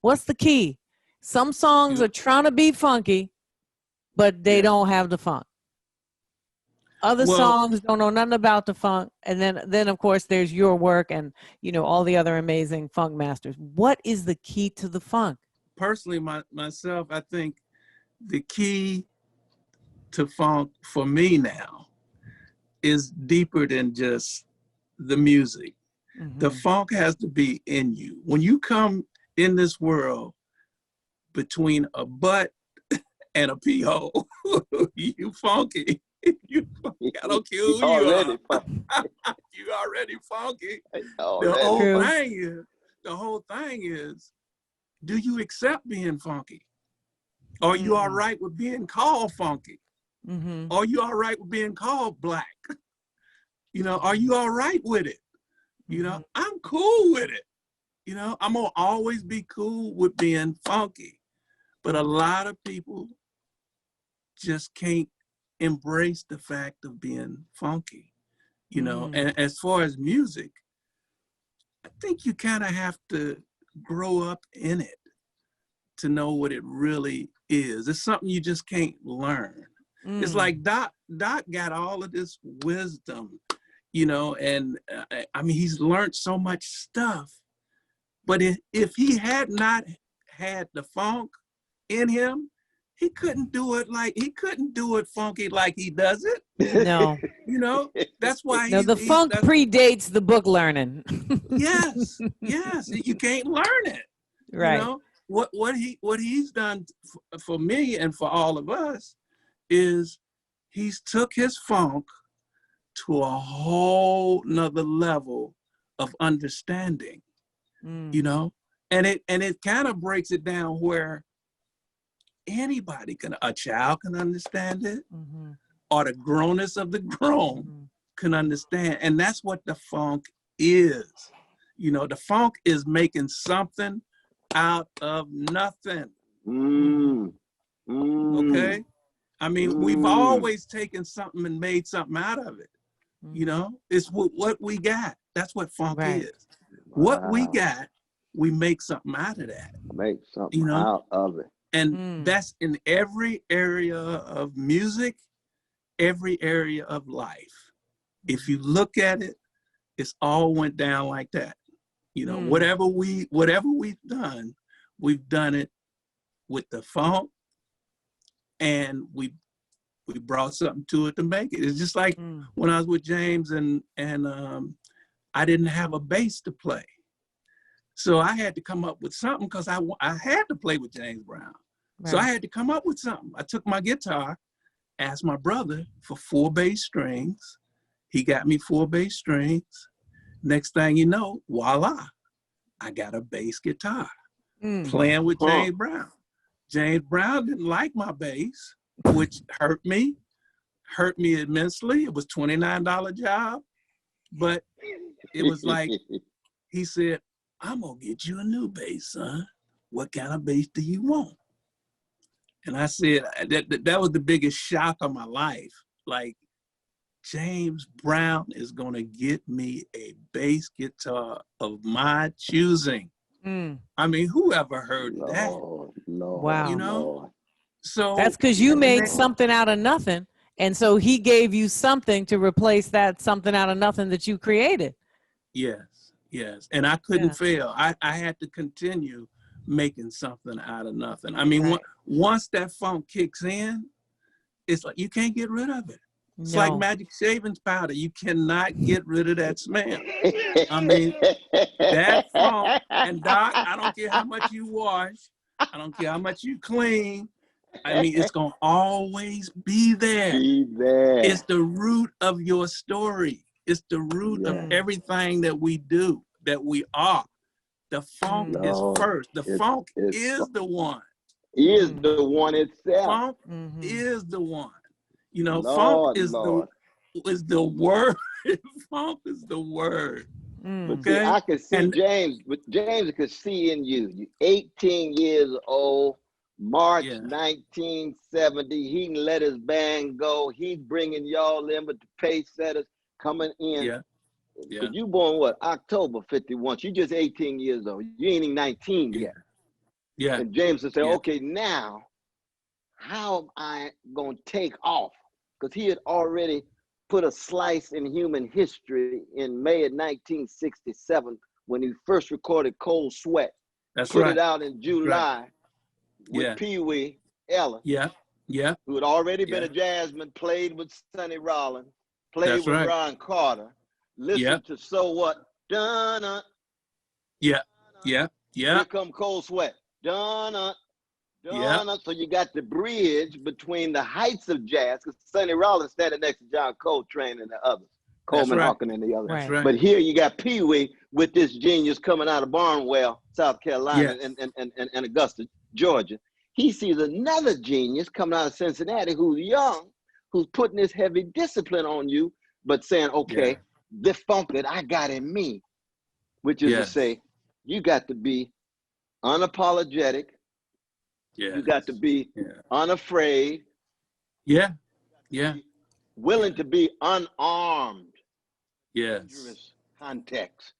What's the key? Some songs are trying to be funky, but they don't have the funk. Other songs don't know nothing about the funk. And then of course there's your work and, you know, all the other amazing funk masters. What is the key to the funk? Personally, myself, I think the key to funk for me now is deeper than just the music. The funk has to be in you. When you come in this world between a butt and a pee hole, you funky. You funky. I don't care who you are. You already funky. The whole thing is, do you accept being funky? Are you all right with being called funky? Are you all right with being called black? You know, are you all right with it? You know, I'm cool with it. You know, I'm gonna always be cool with being funky. But a lot of people just can't embrace the fact of being funky, you know. And as far as music, I think you kind of have to grow up in it to know what it really is. It's something you just can't learn. It's like Doc got all of this wisdom, you know, and I mean, he's learned so much stuff, but if he had not had the funk in him, he couldn't do it funky like he does it. No. You know, that's why the funk predates the book learning. Yes, you can't learn it. Right. You know, what he's done for me and for all of us is he's took his funk to a whole nother level of understanding, you know, and it kind of breaks it down where a child can understand it, or the grownest of the grown can understand. And that's what the funk is. You know, the funk is making something out of nothing. Okay? I mean, we've always taken something and made something out of it. You know, it's what we got. That's what funk is. What we got, we make something out of that. Make something out of it. And that's in every area of music, every area of life. If you look at it, it's all went down like that. You know, whatever we've done it with the funk, and we brought something to it to make it. It's just like when I was with James and I didn't have a bass to play. So I had to come up with something because I had to play with James Brown. Right. So I had to come up with something. I took my guitar, asked my brother for 4 bass strings. He got me 4 bass strings. Next thing you know, voila, I got a bass guitar playing with James Brown. James Brown didn't like my bass, which hurt me immensely. It was $29 job, but it was like, he said, I'm gonna get you a new bass, son. What kind of bass do you want? And I said, that was the biggest shock of my life. Like, James Brown is gonna get me a bass guitar of my choosing. I mean, who ever heard that? Wow. You know? So that's because you made something out of nothing. And so he gave you something to replace that something out of nothing that you created. Yes. And I couldn't fail. I had to continue making something out of nothing. I mean, once that funk kicks in, it's like you can't get rid of it. It's like magic shavings powder. You cannot get rid of that smell. I mean, that funk, and Doc, I don't care how much you wash, I don't care how much you clean, I mean, it's gonna always be there. It's the root of your story. It's the root of everything that we do, that we are. The funk is first. The funk is the one. Is the one itself. Funk is the one. You know, funk is the word. Funk is the word. But see, I could see James, but James could see in you. You're 18 years old, March 1970. He let his band go. He's bringing y'all in with the pace setters coming in. Because you born what? October 51. You just 18 years old. You ain't even 19 yet. Yeah. And James would say, Yeah. okay, now how am I going to take off? Because he had already put a slice in human history in May of 1967 when he first recorded Cold Sweat. That's put right. it out in July with Yeah. Pee Wee Ellis, Yeah. Yeah. who had already been Yeah. a jazzman, played with Sonny Rollins, played That's with right. Ron Carter, listened to So What, dun-uh, Yeah. Yeah. Yeah. here come Cold Sweat, dun-uh, Yeah. dun-uh. So you got the bridge between the heights of jazz, because Sonny Rollins standing next to John Coltrane and the others, Coleman right. Hawkins and the others. That's right. But here you got Pee Wee with this genius coming out of Barnwell, South Carolina, Yes. and Augusta, Georgia. He sees another genius coming out of Cincinnati who's young, who's putting this heavy discipline on you, but saying, okay, this funk that I got in me, which is to say, you got to be unapologetic. You got to be unafraid. Yeah. Yeah. Willing to be unarmed. Yes. Dangerous context.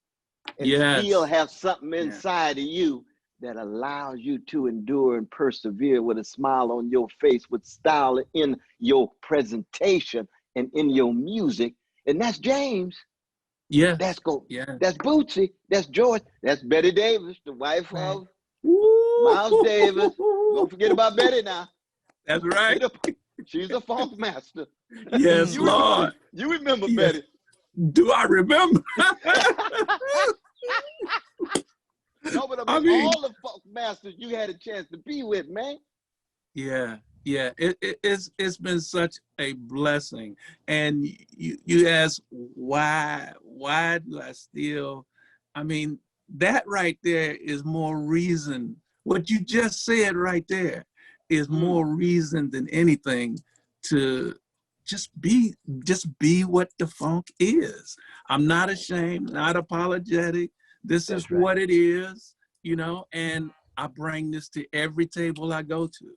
And still have something inside of you that allows you to endure and persevere with a smile on your face, with style in your presentation and in your music. And that's James. Yeah. That's Yeah. That's Bootsy. That's George. That's Betty Davis, the wife of Miles Davis. Don't forget about Betty now. That's right. She's a funk master. Yes, Lord. You remember Betty. Do I remember? No, but I mean, all the funk masters you had a chance to be with, man. Yeah. Yeah. It's been such a blessing. And you ask why do I still, I mean, that right there is more reason. What you just said right there is more reason than anything to just be what the funk is. I'm not ashamed, not apologetic. This is what it is, you know, and I bring this to every table I go to,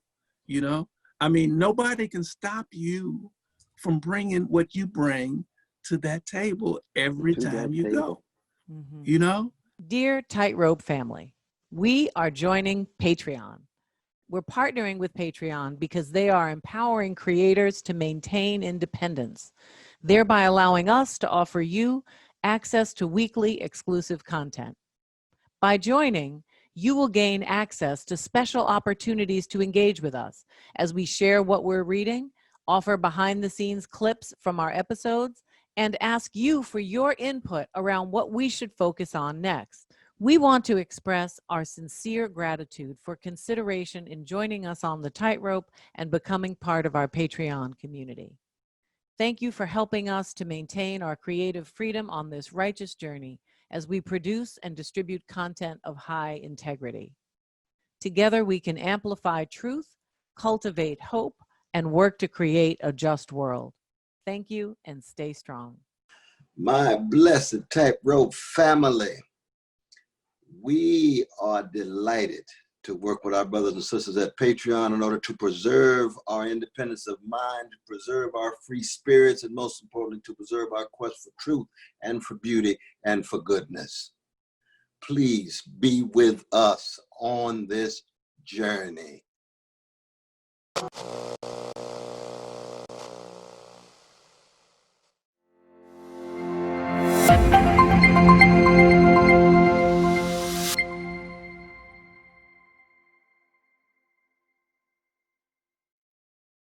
you know. I mean, nobody can stop you from bringing what you bring to that table every time you go, you know. Dear Tightrope family, we are joining Patreon. We're partnering with Patreon because they are empowering creators to maintain independence, thereby allowing us to offer you access to weekly exclusive content. By joining, you will gain access to special opportunities to engage with us as we share what we're reading, offer behind-the-scenes clips from our episodes, and ask you for your input around what we should focus on next. We want to express our sincere gratitude for consideration in joining us on the Tightrope and becoming part of our Patreon community. Thank you for helping us to maintain our creative freedom on this righteous journey as we produce and distribute content of high integrity. Together, we can amplify truth, cultivate hope, and work to create a just world. Thank you and stay strong. My blessed Tightrope family, we are delighted to work with our brothers and sisters at Patreon in order to preserve our independence of mind, to preserve our free spirits, and most importantly, to preserve our quest for truth and for beauty and for goodness. Please be with us on this journey.